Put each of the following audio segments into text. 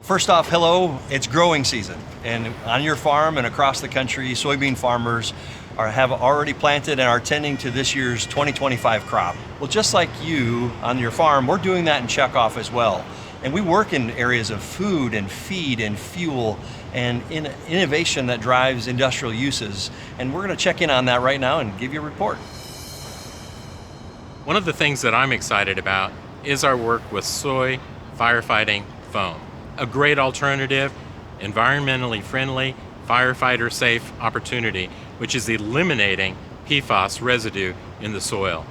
First off, hello, it's growing season, and on your farm and across the country, soybean farmers have already planted and are tending to this year's 2025 crop. Well, just like you on your farm, we're doing that in Checkoff as well. And we work in areas of food and feed and fuel and in innovation that drives industrial uses. And we're going to check in on that right now and give you a report. One of the things that I'm excited about is our work with soy firefighting foam. A great alternative, environmentally friendly, firefighter safe opportunity, which is eliminating PFAS residue in the soil.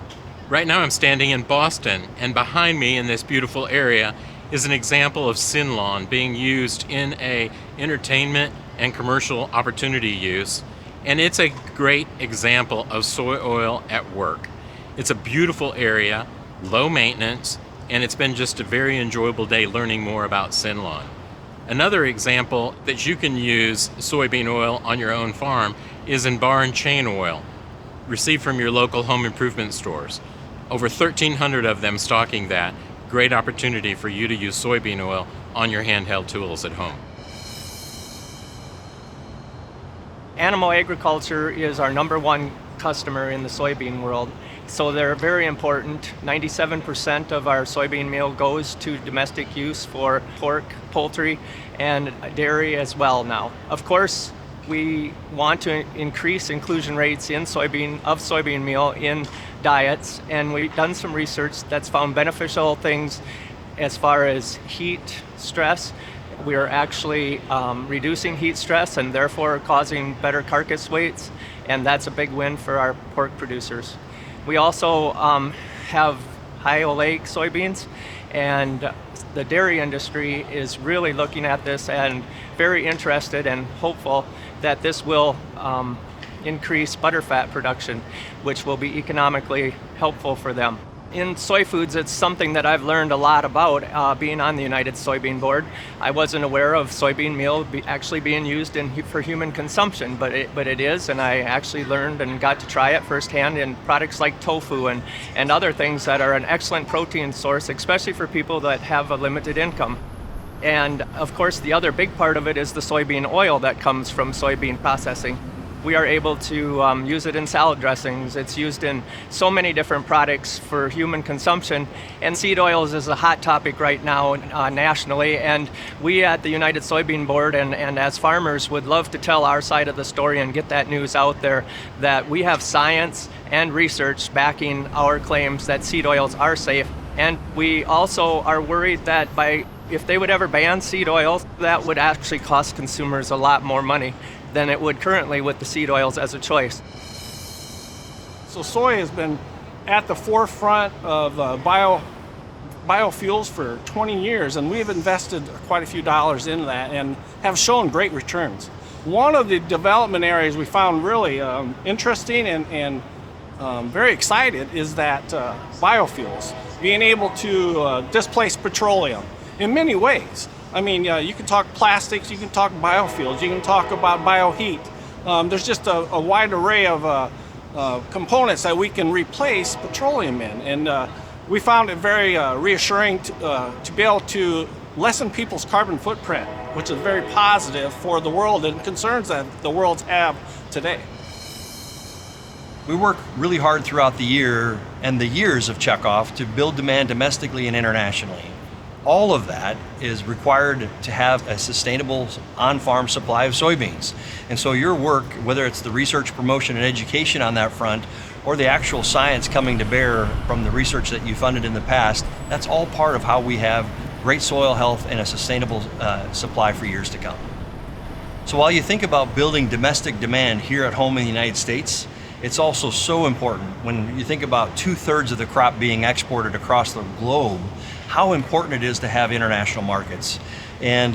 Right now I'm standing in Boston, and behind me in this beautiful area is an example of Synlawn being used in a entertainment and commercial opportunity use, and it's a great example of soy oil at work. It's a beautiful area, low maintenance, and it's been just a very enjoyable day learning more about Synlawn. Another example that you can use soybean oil on your own farm is in bar and chain oil, received from your local home improvement stores. Over 1,300 of them stocking that. Great opportunity for you to use soybean oil on your handheld tools at home. Animal agriculture is our number one customer in the soybean world. So they're very important. 97% of our soybean meal goes to domestic use for pork, poultry, and dairy as well now. Of course, we want to increase inclusion rates in soybean meal in diets, and we've done some research that's found beneficial things as far as heat stress. We are actually reducing heat stress and therefore causing better carcass weights, and that's a big win for our pork producers. We also have high oleic soybeans, and the dairy industry is really looking at this and very interested and hopeful that this will increase butterfat production, which will be economically helpful for them. In soy foods, it's something that I've learned a lot about being on the United Soybean Board. I wasn't aware of soybean meal actually being used for human consumption, but it is, and I actually learned and got to try it firsthand in products like tofu and other things that are an excellent protein source, especially for people that have a limited income. And of course, the other big part of it is the soybean oil that comes from soybean processing. We are able to use it in salad dressings. It's used in so many different products for human consumption. And seed oils is a hot topic right now nationally. And we at the United Soybean Board and as farmers would love to tell our side of the story and get that news out there that we have science and research backing our claims that seed oils are safe. And we also are worried that if they would ever ban seed oils, that would actually cost consumers a lot more money than it would currently with the seed oils as a choice. So soy has been at the forefront of biofuels for 20 years, and we've invested quite a few dollars in that and have shown great returns. One of the development areas we found really interesting and very excited is that biofuels, being able to displace petroleum in many ways. I mean, you can talk plastics, you can talk biofuels, you can talk about bioheat. There's just a wide array of components that we can replace petroleum in. And we found it very reassuring to be able to lessen people's carbon footprint, which is very positive for the world and concerns that the worlds have today. We work really hard throughout the year and the years of Checkoff to build demand domestically and internationally. All of that is required to have a sustainable on-farm supply of soybeans. And so your work, whether it's the research, promotion, and education on that front, or the actual science coming to bear from the research that you funded in the past, that's all part of how we have great soil health and a sustainable supply for years to come. So while you think about building domestic demand here at home in the United States, it's also so important when you think about 2/3 of the crop being exported across the globe, how important it is to have international markets. And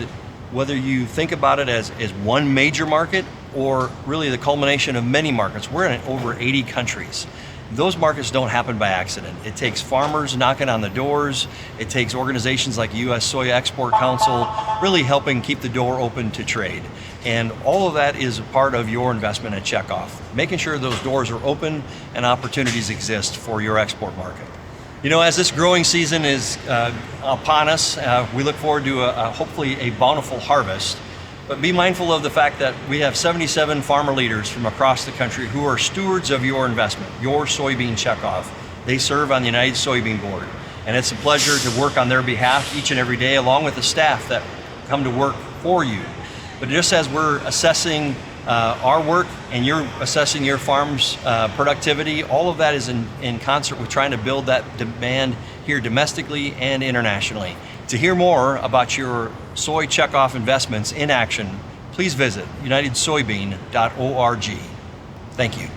whether you think about it as one major market or really the culmination of many markets, we're in over 80 countries. Those markets don't happen by accident. It takes farmers knocking on the doors. It takes organizations like U.S. Soy Export Council really helping keep the door open to trade. And all of that is a part of your investment at Checkoff, making sure those doors are open and opportunities exist for your export market. You know, as this growing season is upon us, we look forward to hopefully a bountiful harvest. But be mindful of the fact that we have 77 farmer leaders from across the country who are stewards of your investment, your soybean checkoff. They serve on the United Soybean Board, and it's a pleasure to work on their behalf each and every day, along with the staff that come to work for you. But just as we're assessing our work and you're assessing your farm's productivity, all of that is in concert with trying to build that demand here domestically and internationally. To hear more about your soy checkoff investments in action, please visit unitedsoybean.org. Thank you.